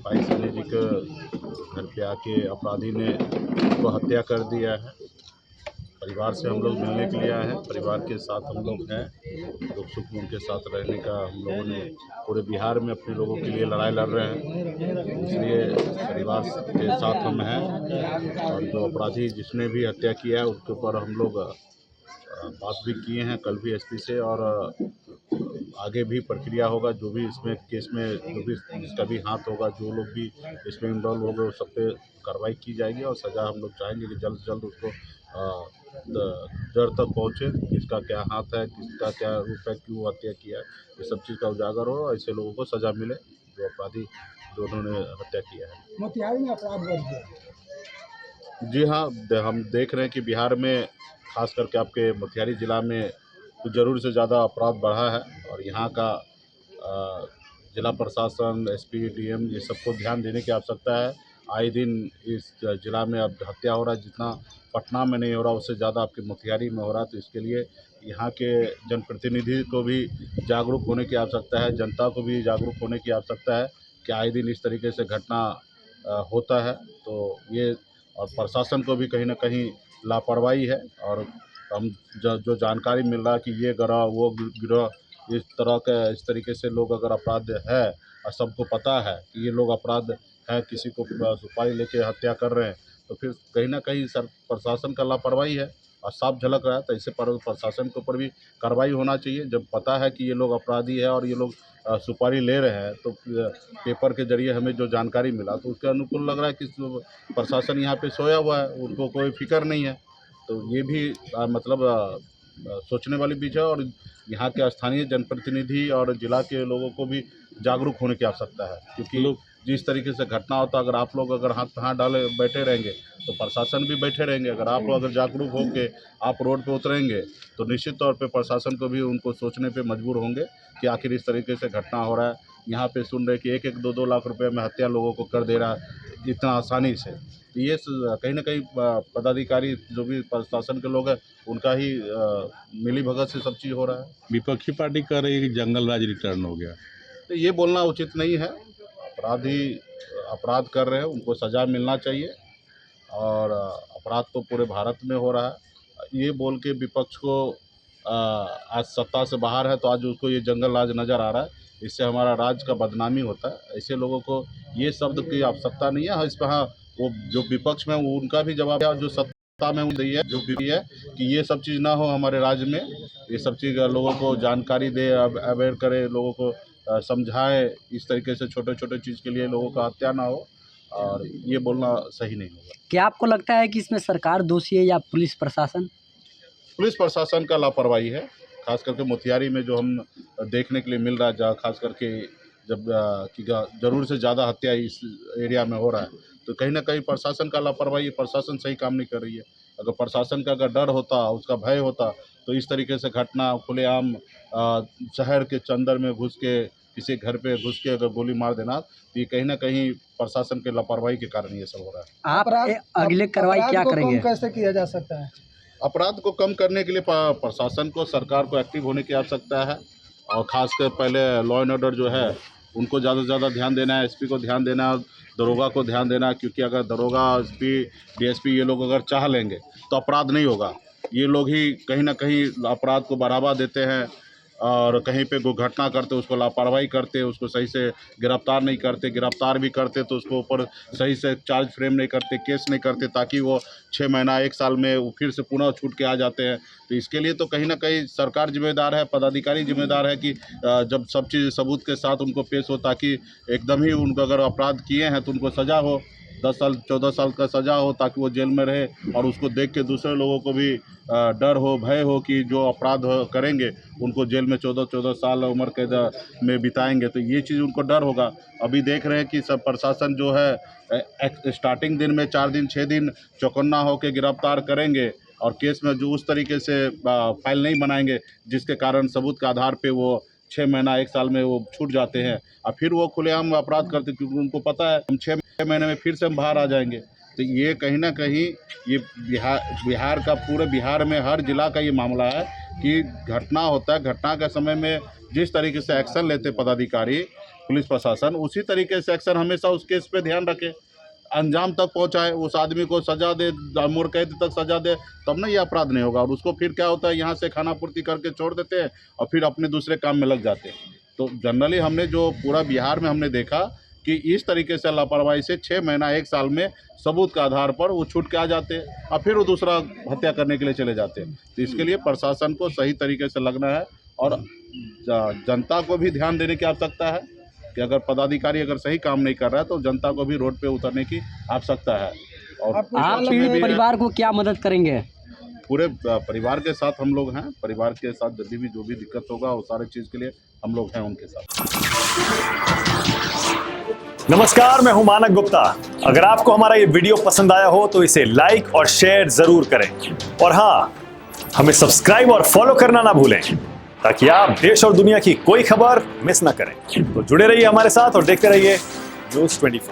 भाई सनी जी के घर पे आके अपराधी ने उनको हत्या कर दिया है। परिवार से हम लोग मिलने के लिए आए हैं, परिवार के साथ हम लोग हैं, दुख सुख में उनके साथ रहने का हम लोगों ने पूरे बिहार में अपने लोगों के लिए लड़ाई लड़ रहे हैं, इसलिए परिवार के साथ हम हैं। और जो अपराधी जिसने भी हत्या किया है उसके ऊपर हम लोग बात भी किए हैं कल भी एसपी से, और आगे भी प्रक्रिया होगा। जो भी इसमें केस में जो भी जिसका भी हाथ होगा, जो लोग भी इसमें इन्वॉल्व हो गए, उस सब पे कार्रवाई की जाएगी और सज़ा हम लोग चाहेंगे कि जल्द से जल्द उसको जड़ तक पहुँचे, किसका क्या हाथ है, किसका क्या रूप है, क्यों हत्या किया है, ये सब चीज़ का उजागर हो, ऐसे लोगों को सज़ा मिले जो अपराधी जो उन्होंने हत्या किया है। मोतिहारी में अपराध बढ़ गया। जी हाँ, हम देख रहे हैं कि बिहार में खास करके आपके मोतिहारी ज़िला में कुछ ज़रूर से ज़्यादा अपराध बढ़ा है, और यहाँ का जिला प्रशासन, एसपी, डीएम ये सबको ध्यान देने की आवश्यकता है। आए दिन इस ज़िला में अब हत्या हो रहा है, जितना पटना में नहीं हो रहा उससे ज़्यादा आपके मोतिहारी में हो रहा है। तो इसके लिए यहाँ के जनप्रतिनिधि को भी जागरूक होने की आवश्यकता है, जनता को भी जागरूक होने की आवश्यकता है कि आए दिन इस तरीके से घटना होता है। तो ये और प्रशासन को भी कहीं न कहीं लापरवाही है, और हम जो जानकारी मिल रहा है कि ये गिरोह वो गिरोह इस तरीके से लोग अगर अपराध है और सबको पता है कि ये लोग अपराध है, किसी को सुपारी लेके हत्या कर रहे हैं, तो फिर कहीं न कहीं प्रशासन का लापरवाही है और साफ झलक रहा है। तो ऐसे प्रशासन के ऊपर भी कार्रवाई होना चाहिए। जब पता है कि ये लोग अपराधी है और ये लोग सुपारी ले रहे हैं, तो पेपर के ज़रिए हमें जो जानकारी मिला तो उसके अनुकूल लग रहा है कि प्रशासन यहाँ पे सोया हुआ है, उनको कोई फ़िक्र नहीं है। तो ये भी सोचने वाली विषय है, और यहाँ के स्थानीय जनप्रतिनिधि और जिला के लोगों को भी जागरूक होने की आवश्यकता है, क्योंकि जिस तरीके से घटना होता है, अगर हाथ पे हाथ डाले बैठे रहेंगे तो प्रशासन भी बैठे रहेंगे। अगर जागरूक होकर आप रोड पे उतरेंगे तो निश्चित तौर पे प्रशासन को भी उनको सोचने पे मजबूर होंगे कि आखिर इस तरीके से घटना हो रहा है। यहाँ पे सुन रहे कि 1-1, 2-2 लाख रुपए में हत्या लोगों को कर दे रहा है इतना आसानी से। तो ये कहीं न कहीं पदाधिकारी जो भी प्रशासन के लोग हैं उनका ही मिलीभगत से सब चीज़ हो रहा है। विपक्षी पार्टी कह रही है कि जंगल राज रिटर्न हो गया। तो ये बोलना उचित नहीं है। अपराधी अपराध कर रहे हैं, उनको सज़ा मिलना चाहिए, और अपराध तो पूरे भारत में हो रहा है। ये बोल के विपक्ष को आज सत्ता से बाहर है तो आज उसको ये जंगल राज नज़र आ रहा है, इससे हमारा राज्य का बदनामी होता है। ऐसे लोगों को ये शब्द की आवश्यकता नहीं है। इस पर हाँ, वो जो विपक्ष में उनका भी जवाब है, और जो सत्ता में रही है जो भी है कि ये सब चीज़ ना हो हमारे राज्य में, ये सब चीज़ लोगों को जानकारी दे, अवेयर करे, लोगों को समझाए, इस तरीके से छोटे-छोटे चीज़ के लिए लोगों का हत्या ना हो, और ये बोलना सही नहीं होगा। क्या आपको लगता है कि इसमें सरकार दोषी है या पुलिस प्रशासन? पुलिस प्रशासन का लापरवाही है, खास करके मोतिहारी में जो हम देखने के लिए मिल रहा है, जहाँ खास करके जब ज़रूर से ज़्यादा हत्या इस एरिया में हो रहा है, तो कहीं न कहीं प्रशासन का लापरवाही, प्रशासन सही काम नहीं कर रही है। अगर प्रशासन का डर होता, उसका भय होता, तो इस तरीके से घटना खुलेआम शहर के अंदर में घुस के, किसी घर पे घुस के अगर गोली मार देना, तो ये कहीं न कहीं प्रशासन के लापरवाही के कारण ये सब हो रहा है। आप अगले कार्रवाई क्या करेंगे? कैसे किया जा सकता है? अपराध को कम करने के लिए प्रशासन को, सरकार को एक्टिव होने की आवश्यकता है, और ख़ासकर पहले लॉ एंड ऑर्डर जो है उनको ज़्यादा से ज़्यादा ध्यान देना है, एसपी को ध्यान देना है, दरोगा को ध्यान देना है, क्योंकि अगर दरोगा, एसपी, डीएसपी ये लोग अगर चाह लेंगे तो अपराध नहीं होगा। ये लोग ही कहीं ना कहीं अपराध को बढ़ावा देते हैं, और कहीं पे कोई घटना करते उसको लापरवाही करते, उसको सही से गिरफ्तार नहीं करते, गिरफ्तार भी करते तो उसको ऊपर सही से चार्ज फ्रेम नहीं करते, केस नहीं करते, ताकि वो 6 महीना 1 साल में वो फिर से पुनः छूट के आ जाते हैं। तो इसके लिए तो कहीं ना कहीं सरकार जिम्मेदार है, पदाधिकारी जिम्मेदार है कि जब सब चीज़ सबूत के साथ उनको पेश हो, ताकि एकदम ही उनको अगर अपराध किए हैं तो उनको सज़ा हो, 10 साल 14 साल का सज़ा हो, ताकि वो जेल में रहे और उसको देख के दूसरे लोगों को भी डर हो, भय हो कि जो अपराध करेंगे उनको जेल में 14-14 साल उम्र कैद में बिताएंगे। तो ये चीज़ उनको डर होगा। अभी देख रहे हैं कि सब प्रशासन जो है स्टार्टिंग दिन में 4 दिन 6 दिन चौकन्ना होकर गिरफ्तार करेंगे, और केस में जो उस तरीके से फाइल नहीं बनाएंगे जिसके कारण सबूत के आधार पे वो 6 महीना 1 साल में वो छूट जाते हैं, और फिर वो खुलेआम अपराध करते, क्योंकि उनको पता है हम 6 महीने में फिर से हम बाहर आ जाएंगे। तो ये कहीं ना कहीं ये बिहार का, पूरे बिहार में हर जिला का ये मामला है कि घटना होता है, घटना के समय में जिस तरीके से एक्शन लेते पदाधिकारी, पुलिस प्रशासन उसी तरीके से एक्शन हमेशा उस केस पे ध्यान रखे, अंजाम तक पहुंचाए, उस आदमी को सजा दे, उम्र कैद तक सजा दे, तब ना ये अपराध नहीं होगा। और उसको फिर क्या होता है, यहाँ से खाना पूर्ति करके छोड़ देते हैं और फिर अपने दूसरे काम में लग जाते हैं। तो जनरली हमने जो पूरा बिहार में हमने देखा कि इस तरीके से लापरवाही से 6 महीना 1 साल में सबूत के आधार पर वो छूट के आ जाते हैं और फिर वो दूसरा हत्या करने के लिए चले जाते हैं। तो इसके लिए प्रशासन को सही तरीके से लगना है और जनता को भी ध्यान देने की आवश्यकता है कि अगर पदाधिकारी अगर सही काम नहीं कर रहा है तो जनता को भी रोड पे उतरने की आवश्यकता है। और आप पक्ष में भी परिवार को क्या मदद करेंगे? पूरे परिवार के साथ हम लोग हैं, परिवार के साथ जब भी जो भी दिक्कत होगा वो सारे चीज़ के लिए हम लोग हैं उनके साथ। नमस्कार, मैं हूं मानक गुप्ता। अगर आपको हमारा ये वीडियो पसंद आया हो तो इसे लाइक और शेयर जरूर करें और हाँ, हमें सब्सक्राइब और फॉलो करना ना भूलें ताकि आप देश और दुनिया की कोई खबर मिस ना करें। तो जुड़े रहिए हमारे साथ और देखते रहिए न्यूज़ 24।